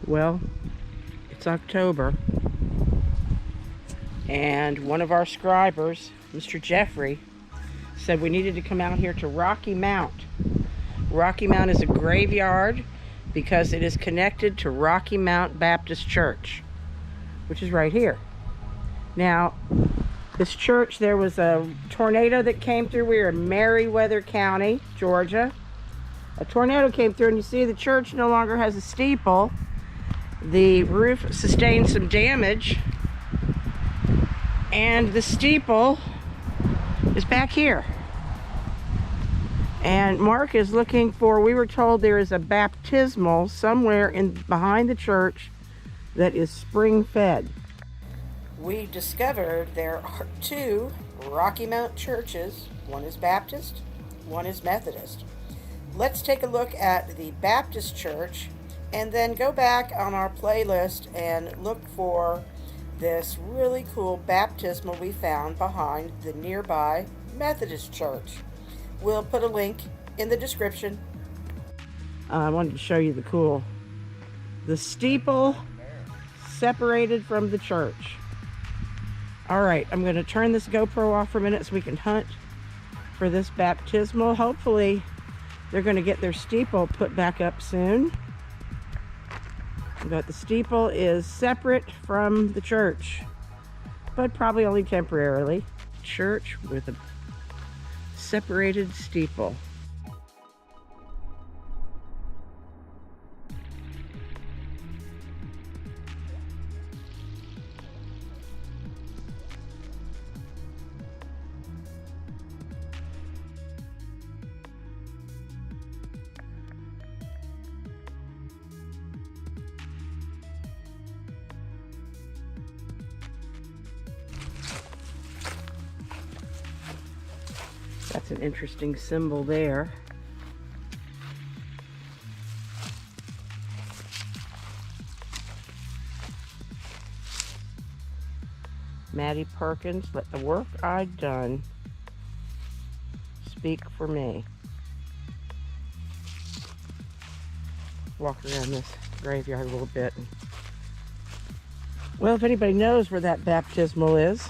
Well, it's October, and one of our scribers, Mr. Jeffrey, said we needed to come out here to Rocky Mount. Rocky Mount is a graveyard because it is connected to Rocky Mount Baptist Church, which is right here. Now, this church, there was a tornado that came through. We were in Meriwether County, Georgia. A tornado came through, and you see the church no longer has a steeple. The roof sustained some damage, and the steeple is back here. And Mark is looking for, we were told there is a baptismal somewhere behind the church that is spring fed. We discovered there are two Rocky Mount churches. One is Baptist, one is Methodist. Let's take a look at the Baptist church and then go back on our playlist and look for this really cool baptismal we found behind the nearby Methodist church. We'll put a link in the description. I wanted to show you the steeple separated from the church. All right, I'm going to turn this GoPro off for a minute so we can hunt for this baptismal. Hopefully they're going to get their steeple put back up soon. But the steeple is separate from the church, but probably only temporarily. Church with a separated steeple. That's an interesting symbol there. Maddie Perkins, let the work I've done speak for me. Walk around this graveyard a little bit. Well, if anybody knows where that baptismal is,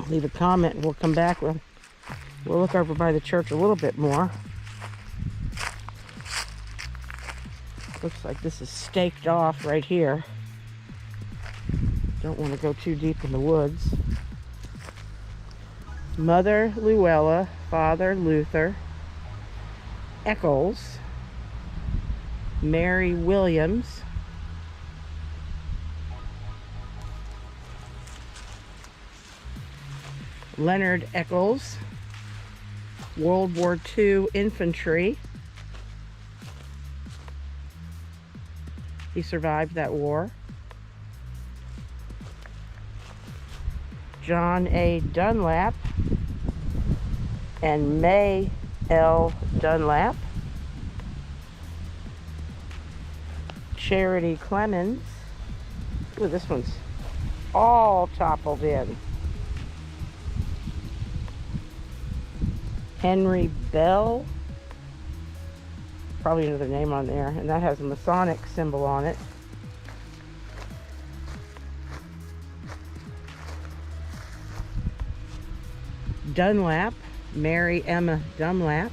leave a comment and we'll come back. We'll look over by the church a little bit more. Looks like this is staked off right here. Don't want to go too deep in the woods. Mother Luella, Father Luther, Eccles, Mary Williams, Leonard Eccles, World War II infantry. He survived that war. John A. Dunlap and May L. Dunlap. Charity Clemens. Ooh, this one's all toppled in. Henry Bell, probably another name on there, and that has a Masonic symbol on it. Dunlap, Mary Emma Dunlap.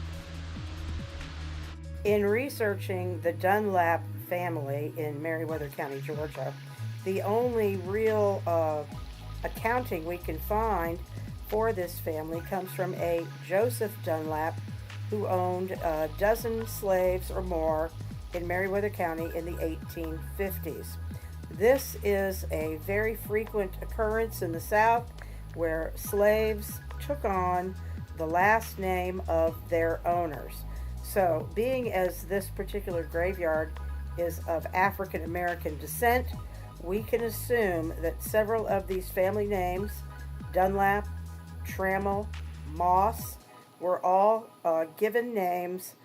In researching the Dunlap family in Meriwether County, Georgia, the only real accounting we can find for this family comes from a Joseph Dunlap, who owned a dozen slaves or more in Meriwether County in the 1850s. This is a very frequent occurrence in the South where slaves took on the last name of their owners. So, being as this particular graveyard is of African American descent, we can assume that several of these family names, Dunlap, Trammell, Moss, were all given names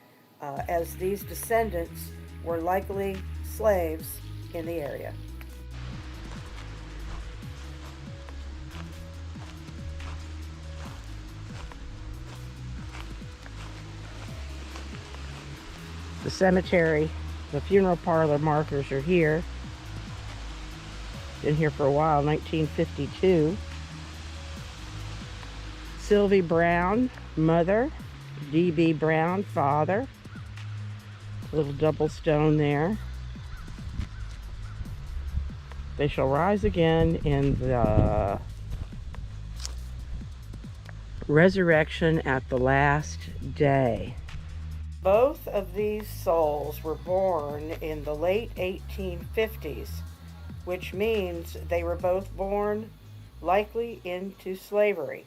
as these descendants were likely slaves in the area. The cemetery The funeral parlor markers are here. Been here for a while, 1952. Sylvie Brown, mother. D.B. Brown, father. Little double stone there. They shall rise again in the resurrection at the last day. Both of these souls were born in the late 1850s, which means they were both born likely into slavery.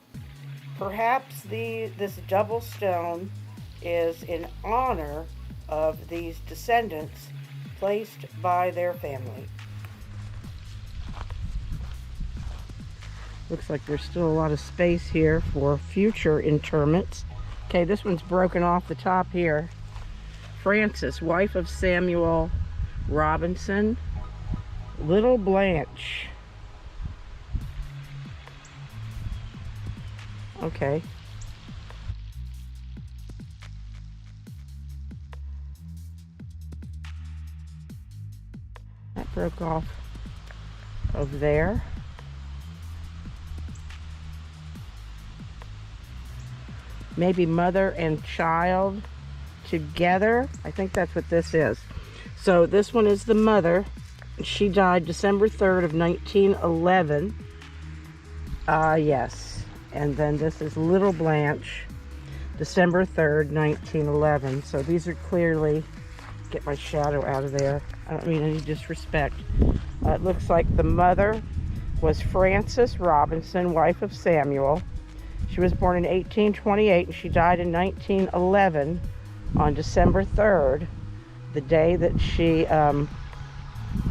Perhaps this double stone is in honor of these descendants placed by their family. Looks like there's still a lot of space here for future interments. Okay, this one's broken off the top here. Frances, wife of Samuel Robinson. Little Blanche. Okay. That broke off of there. Maybe mother and child together. I think that's what this is. So this one is the mother. She died December 3rd of 1911. Yes. And then this is Little Blanche, December 3rd, 1911. So these are clearly, get my shadow out of there. I don't mean any disrespect. It looks like the mother was Frances Robinson, wife of Samuel. She was born in 1828 and she died in 1911 on December 3rd, the day that she,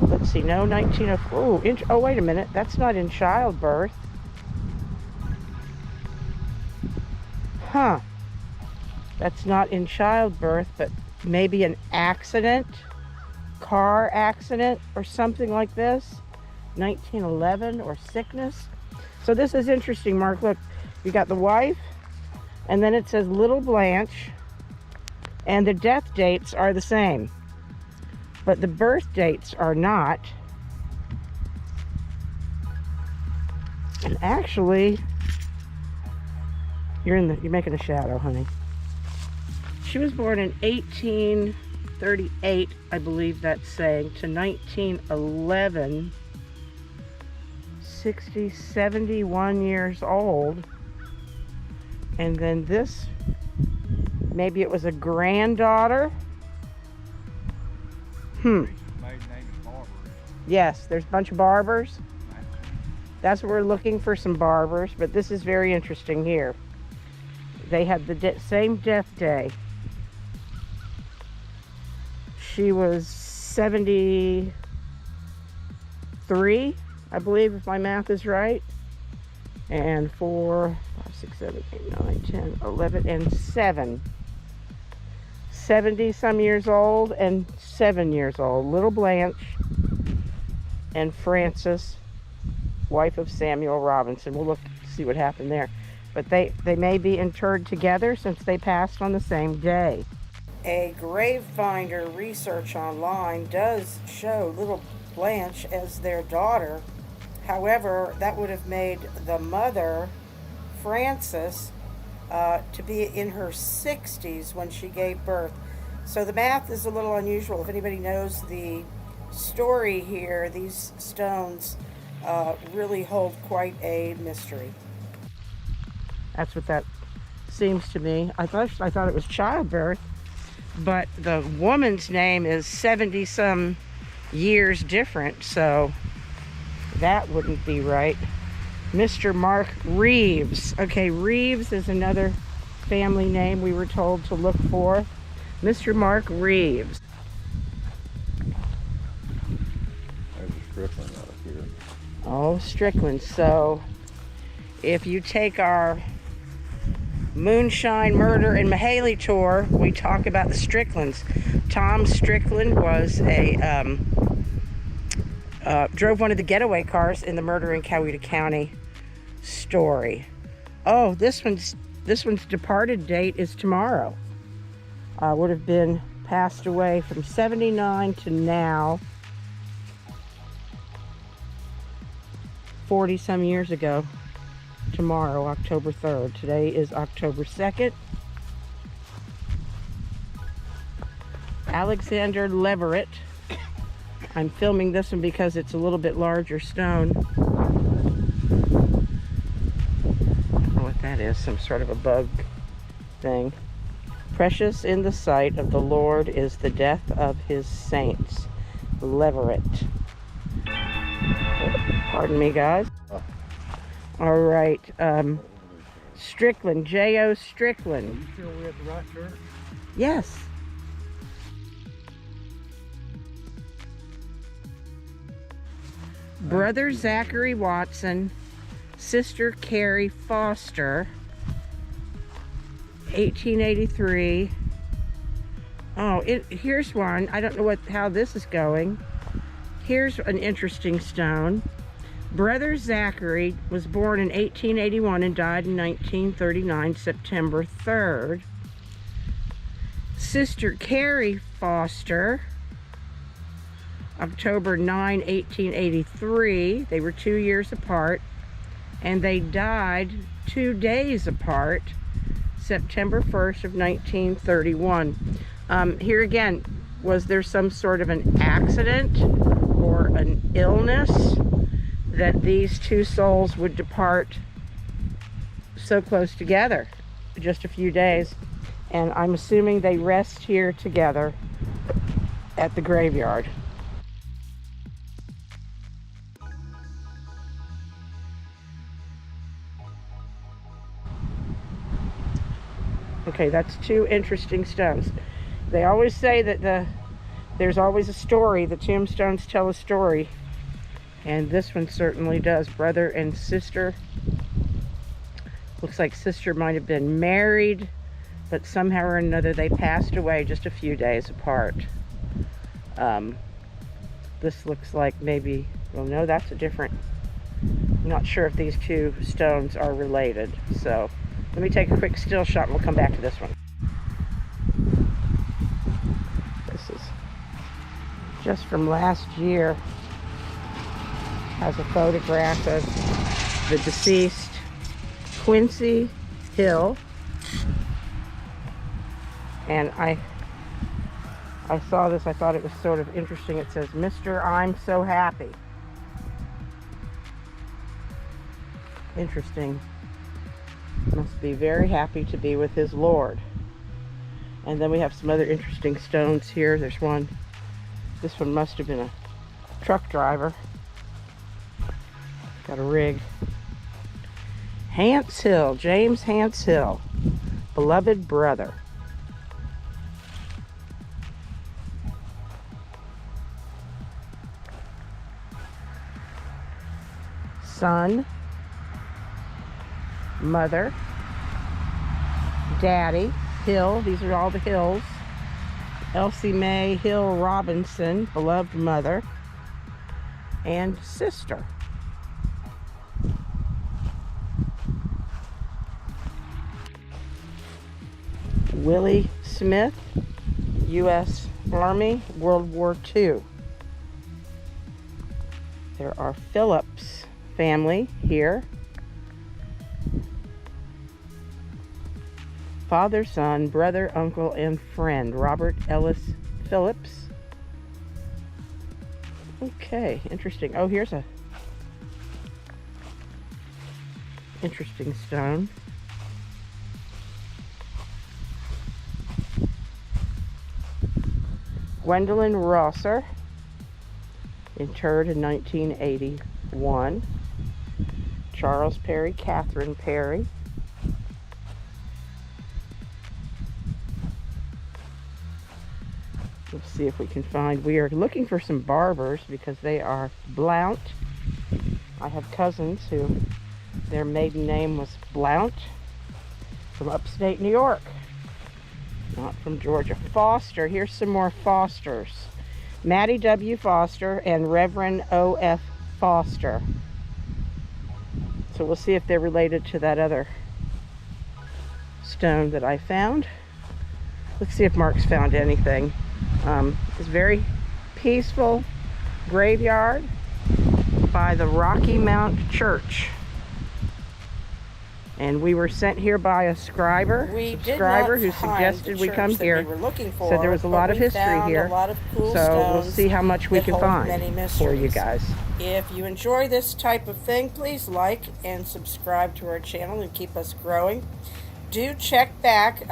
let's see, no, 1904. Oh, wait a minute, that's not in childbirth. Huh. That's not in childbirth, but maybe an accident, car accident or something like this. 1911 or sickness. So this is interesting, Mark. Look. You got the wife, and then it says Little Blanche, and the death dates are the same, but the birth dates are not. And actually, you're making a shadow, honey. She was born in 1838, I believe that's saying, to 1911, 60, 71 years old. And then this, maybe it was a granddaughter. Maiden name is Barber. Yes, there's a bunch of Barbers. That's what we're looking for, some Barbers. But this is very interesting here. They had the same death day. She was 73, I believe, if my math is right. And 4, 5, 6, 7, 8, 9, 10, 11, and 7. 70 some years old and 7 years old. Little Blanche and Frances, wife of Samuel Robinson. We'll look to see what happened there. But they may be interred together since they passed on the same day. A grave finder research online does show Little Blanche as their daughter. However, that would have made the mother, Frances, to be in her 60s when she gave birth. So the math is a little unusual. If anybody knows the story here, these stones really hold quite a mystery. That's what that seems to me. I thought it was childbirth, but the woman's name is 70 some years different, so that wouldn't be right. Mr. Mark Reeves. Okay, Reeves is another family name we were told to look for. Mr. Mark Reeves. There's a Strickland out here. Oh, Strickland. So if you take our Moonshine Murder and Mahaley tour, we talk about the Stricklands. Tom Strickland was drove one of the getaway cars in the Murder in Coweta County story. Oh, this one's departed date is tomorrow. Would have been passed away from 79 to now, 40 some years ago. Tomorrow, October 3rd. Today is October 2nd. Alexander Leverett. I'm filming this one because it's a little bit larger stone. I don't know what that is, some sort of a bug thing. Precious in the sight of the Lord is the death of his saints. Leverett. Pardon me, guys. All right. Strickland, J.O. Strickland. Are you sure we're at the right church? Yes. Brother Zachary Watson, Sister Carrie Foster, 1883. Oh, here's one. I don't know how this is going. Here's an interesting stone. Brother Zachary was born in 1881 and died in 1939, September 3rd. Sister Carrie Foster, October 9, 1883. They were 2 years apart, and they died 2 days apart, September 1st of 1931. Here again, was there some sort of an accident or an illness that these two souls would depart so close together, just a few days? And I'm assuming they rest here together at the graveyard. Okay, that's two interesting stones. They always say that there's always a story. The tombstones tell a story. And this one certainly does. Brother and sister. Looks like sister might have been married, but somehow or another they passed away just a few days apart. This looks like maybe, well, no, that's a different. I'm not sure if these two stones are related. So let me take a quick still shot and we'll come back to this one. This is just from last year. Has a photograph of the deceased Quincy Hill. And I saw this, I thought it was sort of interesting. It says, "Mr. I'm so happy." Interesting. Must be very happy to be with his Lord. And then we have some other interesting stones here. There's one. This one must have been a truck driver. Got a rig. Hance Hill, James Hance Hill, beloved brother. Son, mother, daddy, Hill, these are all the Hills. Elsie Mae Hill Robinson, beloved mother, and sister. Willie Smith, U.S. Army, World War II. There are Phillips family here. Father, son, brother, uncle, and friend. Robert Ellis Phillips. Okay, interesting. Oh, here's a interesting stone. Gwendolyn Rosser, interred in 1981. Charles Perry, Catherine Perry. Let's see if we can find, we are looking for some barbers because they are Blount. I have cousins who their maiden name was Blount, from upstate New York. Not from Georgia. Foster, here's some more Fosters. Mattie W. Foster and Reverend O.F. Foster. So we'll see if they're related to that other stone that I found. Let's see if Mark's found anything. It's very peaceful graveyard by the Rocky Mount Church. And we were sent here by a subscriber who suggested we come here. So there was a lot of history here. So we'll see how much we can find for you guys. If you enjoy this type of thing, please like and subscribe to our channel and keep us growing. Do check back.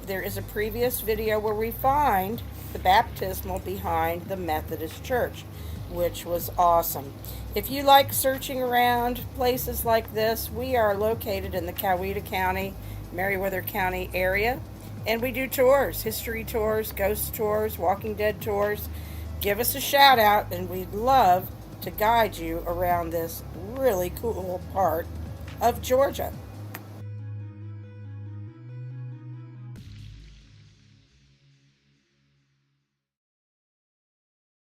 There is a previous video where we find the baptismal behind the Methodist Church, which was awesome. If you like searching around places like this, we are located in the Coweta County, Meriwether County area, and we do tours, history tours, ghost tours, Walking Dead tours. Give us a shout out, and we'd love to guide you around this really cool part of Georgia.